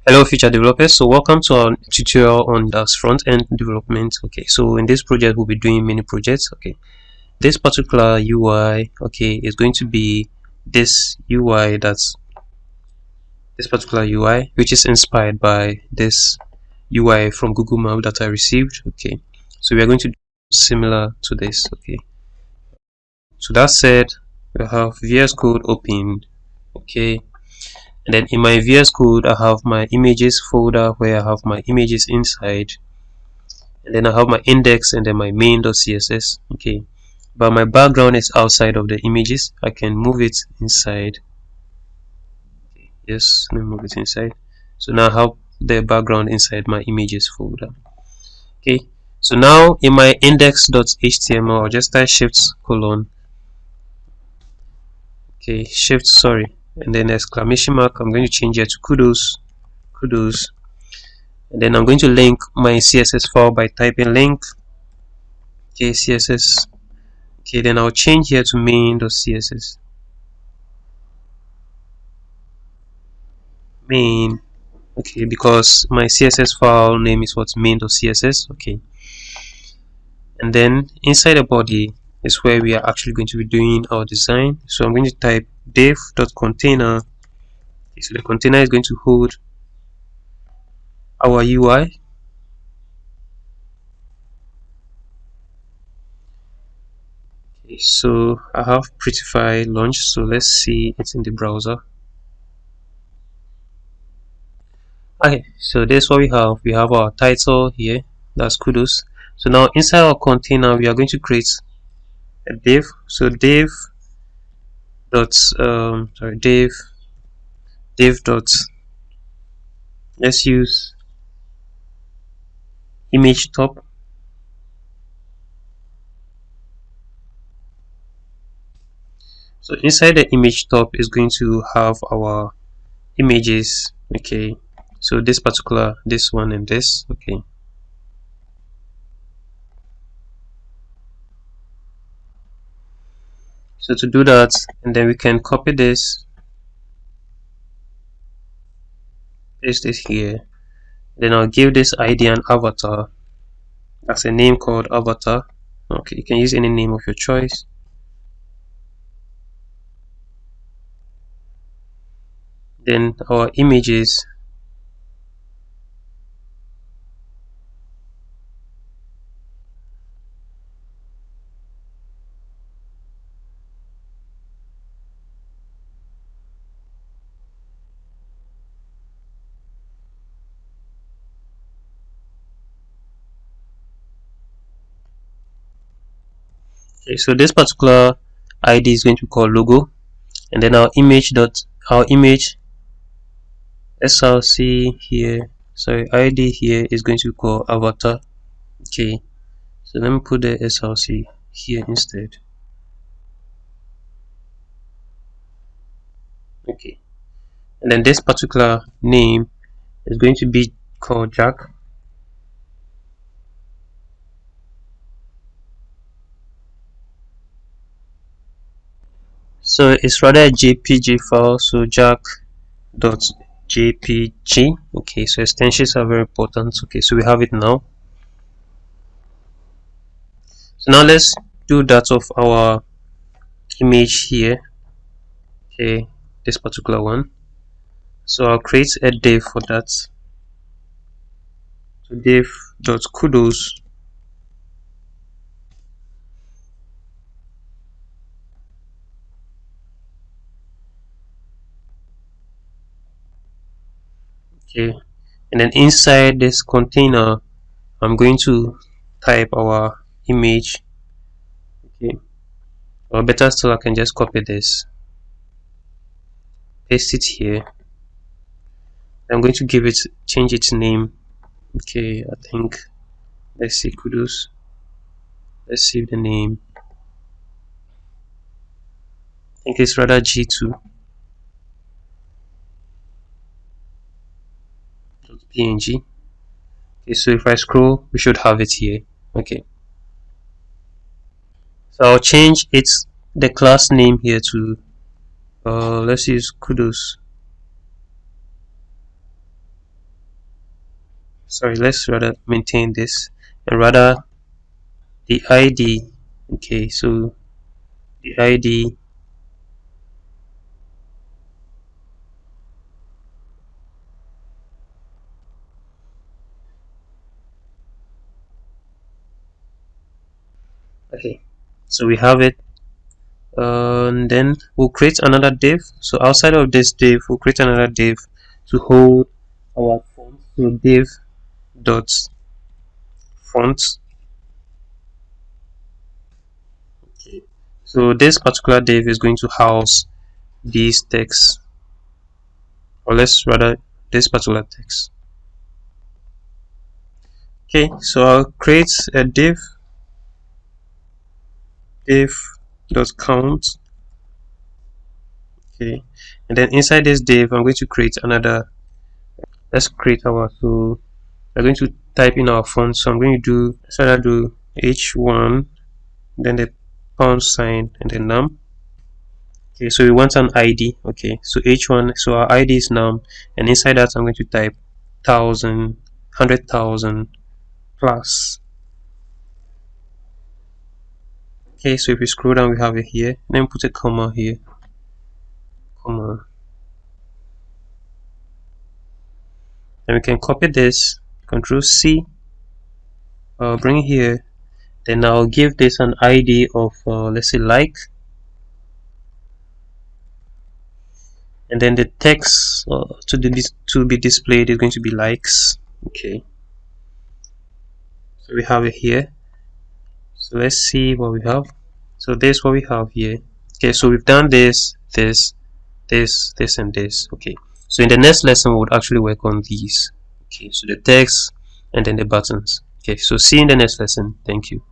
Hello future developers, so welcome to our tutorial on the front-end development. Okay, so in this project we'll be doing many projects. Okay, this particular UI, okay, is going to be this UI, that's this particular UI which is inspired by this UI from Google Map that I received. Okay, so we are going to do similar to this. Okay, so that said, we have VS Code opened. Okay, and then in my VS Code I have my images folder where I have my images inside, and then I have my index and then my main.css. Okay, but my background is outside of the images. I can move it inside. Yes, let me move it inside. So now I have the background inside my images folder. Okay, so now in my index.html I'll just type shift colon, okay, shift, sorry, and then exclamation mark. I'm going to change it to kudos, and then I'm going to link my CSS file by typing link, okay, CSS. Okay, then I'll change here to main.css, main, okay, because my CSS file name is what's main.css. Okay, and then inside the body is where we are actually going to be doing our design. So I'm going to type div.container. Okay, so the container is going to hold our UI. Okay, so I have Prettify launched, so let's see it's in the browser. Okay, so this is what we have. We have our title here, that's kudos. So now inside our container we are going to create a div. So div dot div dot, let's use image top. So inside the image top is going to have our images. Okay, so this particular, this one and this. Okay, so to do that, and then we can copy this, paste this here, then I'll give this ID an avatar. That's a name called avatar. Okay, you can use any name of your choice. Then our images, okay, so this particular ID is going to be called logo, and then our image src here, sorry, ID here is going to be called avatar. Okay, so let me put the src here instead. Okay, and then this particular name is going to be called Jack. So it's rather a jpg file, so jack.jpg. okay, so extensions are very important. Okay, so we have it now. So now let's do that of our image here. Okay, this particular one. So I'll create a div for that. So div.kudos, okay, and then inside this container I'm going to type our image. Okay, or better still, I can just copy this, paste it here. I'm going to change its name. Okay, I think, let's see, kudos, let's save the name. I think it's rather g2.png. Okay, so if I scroll we should have it here. Okay, so I'll change the class name here to let's use kudos. sorry, let's rather maintain this and rather the ID. Okay, so the ID, okay, so we have it. And then we'll create another div. So outside of this div, we'll create another div to hold our font. So div dot font. Okay. So this particular div is going to house these texts, or let's rather this particular text. Okay, so I'll create a div dot count. Okay, and then inside this div, I'm going to create another. Let's create our, so we're going to type in our font. So I'm going to do, let's rather do h1, then the pound sign, and then num. Okay, so we want an ID. Okay, so h1, so our ID is num, and inside that I'm going to type 1,000, 100,000 plus. Okay, so if we scroll down, we have it here. Then put a comma here, comma. Then we can copy this, Control C, bring it here. Then I'll give this an ID of let's say like, and then the text to be displayed is going to be likes. Okay, so we have it here. So let's see what we have. So this is what we have here. Okay, so we've done this, and this. Okay, so in the next lesson we would actually work on these. Okay, so the text and then the buttons. Okay, so see you in the next lesson. Thank you.